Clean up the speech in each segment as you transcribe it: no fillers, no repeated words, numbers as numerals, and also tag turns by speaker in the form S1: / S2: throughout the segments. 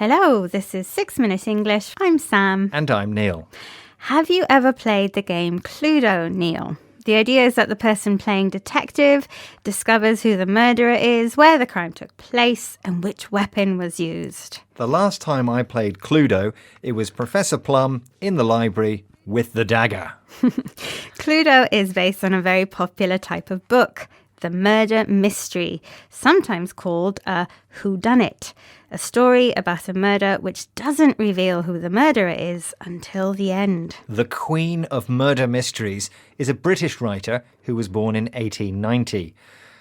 S1: Hello, this is 6 Minute English. I'm Sam.
S2: And I'm Neil.
S1: Have you ever played the game Cluedo, Neil? The idea is that the person playing detective discovers who the murderer is, where the crime took place, and which weapon was used.
S2: The last time I played Cluedo, it was Professor Plum in the library with the dagger.
S1: Cluedo is based on a very popular type of book, the murder mystery, sometimes called a whodunit, a story about a murder which doesn't reveal who the murderer is until the end.
S2: The Queen of Murder Mysteries is a British writer who was born in 1890.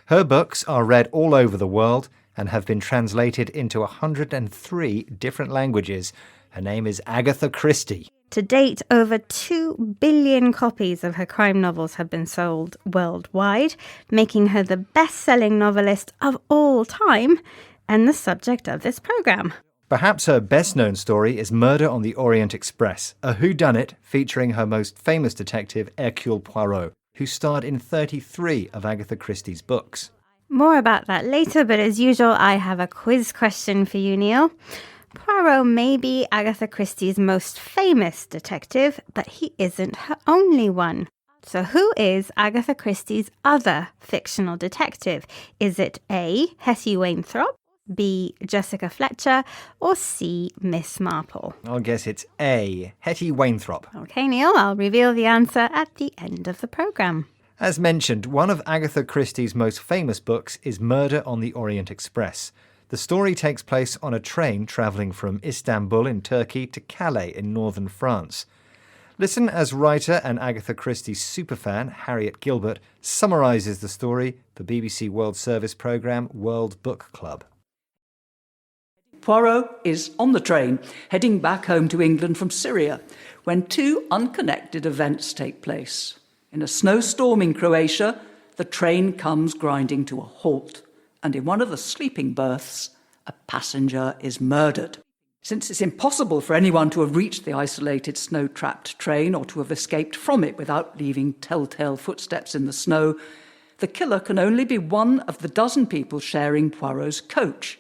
S2: Her books are read all over the world and have been translated into 103 different languages. Her name is Agatha Christie.
S1: To date, over 2 billion copies of her crime novels have been sold worldwide, making her the best-selling novelist of all time and the subject of this programme.
S2: Perhaps her best-known story is Murder on the Orient Express, a whodunit featuring her most famous detective, Hercule Poirot, who starred in 33 of Agatha Christie's books.
S1: More about that later, but as usual, I have a quiz question for you, Neil. Poirot may be Agatha Christie's most famous detective, but he isn't her only one. So who is Agatha Christie's other fictional detective? Is it A, Hetty Wainthropp, B, Jessica Fletcher, or C, Miss Marple?
S2: I'll guess it's A, Hetty Wainthropp.
S1: Okay, Neil, I'll reveal the answer at the end of the programme.
S2: As mentioned, one of Agatha Christie's most famous books is Murder on the Orient Express. The story takes place on a train travelling from Istanbul in Turkey to Calais in northern France. Listen as writer and Agatha Christie superfan Harriet Gilbert summarises the story for BBC World Service programme World Book Club.
S3: Poirot is on the train, heading back home to England from Syria, when two unconnected events take place. In a snowstorm in Croatia, the train comes grinding to a halt, and in one of the sleeping berths, a passenger is murdered. Since it's impossible for anyone to have reached the isolated snow-trapped train or to have escaped from it without leaving telltale footsteps in the snow, the killer can only be one of the dozen people sharing Poirot's coach.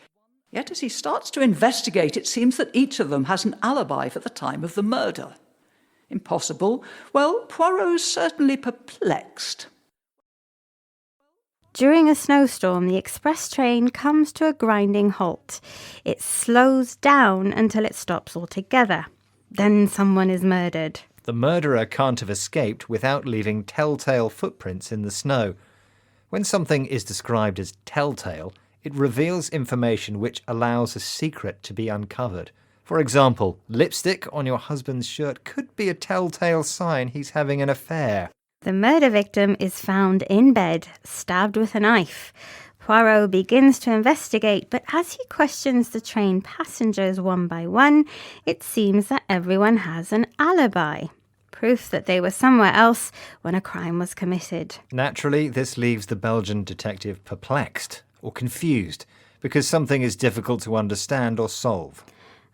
S3: Yet as he starts to investigate, it seems that each of them has an alibi for the time of the murder. Impossible? Well, Poirot's certainly perplexed.
S1: During a snowstorm, the express train comes to a grinding halt. It slows down until it stops altogether. Then someone is murdered.
S2: The murderer can't have escaped without leaving telltale footprints in the snow. When something is described as telltale, it reveals information which allows a secret to be uncovered. For example, lipstick on your husband's shirt could be a telltale sign he's having an affair.
S1: The murder victim is found in bed, stabbed with a knife. Poirot begins to investigate, but as he questions the train passengers one by one, it seems that everyone has an alibi. Proof that they were somewhere else when a crime was committed.
S2: Naturally, this leaves the Belgian detective perplexed or confused because something is difficult to understand or solve.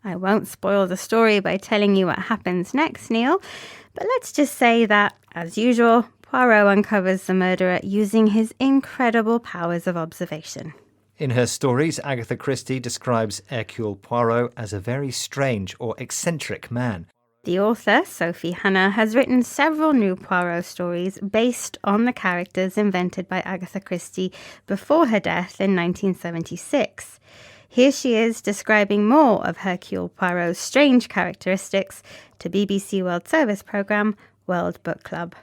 S1: I won't spoil the story by telling you what happens next, Neil, but let's just say that, as usual, Poirot uncovers the murderer using his incredible powers of observation.
S2: In her stories, Agatha Christie describes Hercule Poirot as a very strange or eccentric man.
S1: The author, Sophie Hannah, has written several new Poirot stories based on the characters invented by Agatha Christie before her death in 1976. Here she is describing more of Hercule Poirot's strange characteristics to BBC World Service programme World Book Club.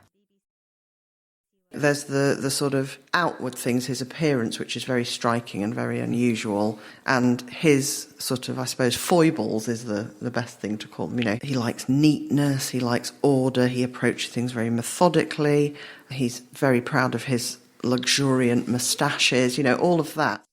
S4: There's the sort of outward things, his appearance, which is very striking and very unusual, and his sort of, I suppose, foibles is the best thing to call them. You know, he likes neatness, he likes order, he approaches things very methodically, he's very proud of his luxuriant moustaches, you know, all of that.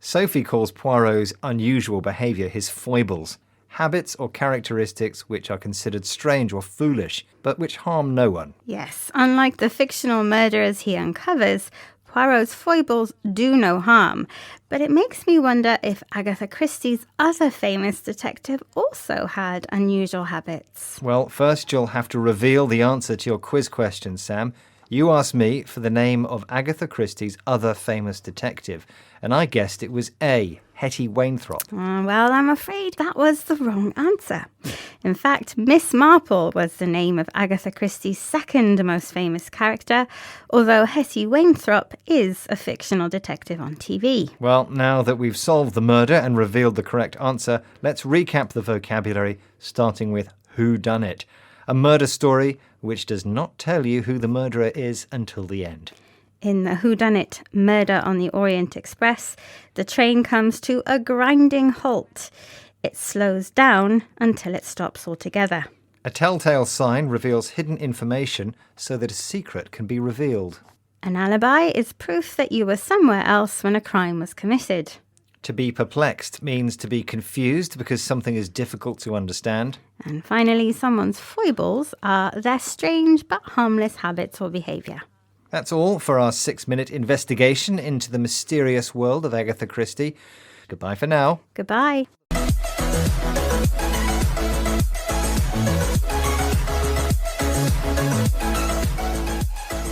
S2: Sophie calls Poirot's unusual behaviour his foibles, habits or characteristics which are considered strange or foolish, but which harm no one.
S1: Yes, unlike the fictional murderers he uncovers, Poirot's foibles do no harm. But it makes me wonder if Agatha Christie's other famous detective also had unusual habits.
S2: Well, first you'll have to reveal the answer to your quiz question, Sam. You asked me for the name of Agatha Christie's other famous detective, and I guessed it was A, Hetty Wainthropp?
S1: Well, I'm afraid that was the wrong answer. In fact, Miss Marple was the name of Agatha Christie's second most famous character, although Hetty Wainthropp is a fictional detective on TV.
S2: Well, now that we've solved the murder and revealed the correct answer, let's recap the vocabulary, starting with whodunit, a murder story which does not tell you who the murderer is until the end.
S1: In the whodunit Murder on the Orient Express, the train comes to a grinding halt. It slows down until it stops altogether.
S2: A telltale sign reveals hidden information so that a secret can be revealed.
S1: An alibi is proof that you were somewhere else when a crime was committed.
S2: To be perplexed means to be confused because something is difficult to understand.
S1: And finally, someone's foibles are their strange but harmless habits or behaviour.
S2: That's all for our 6-minute investigation into the mysterious world of Agatha Christie. Goodbye for now.
S1: Goodbye.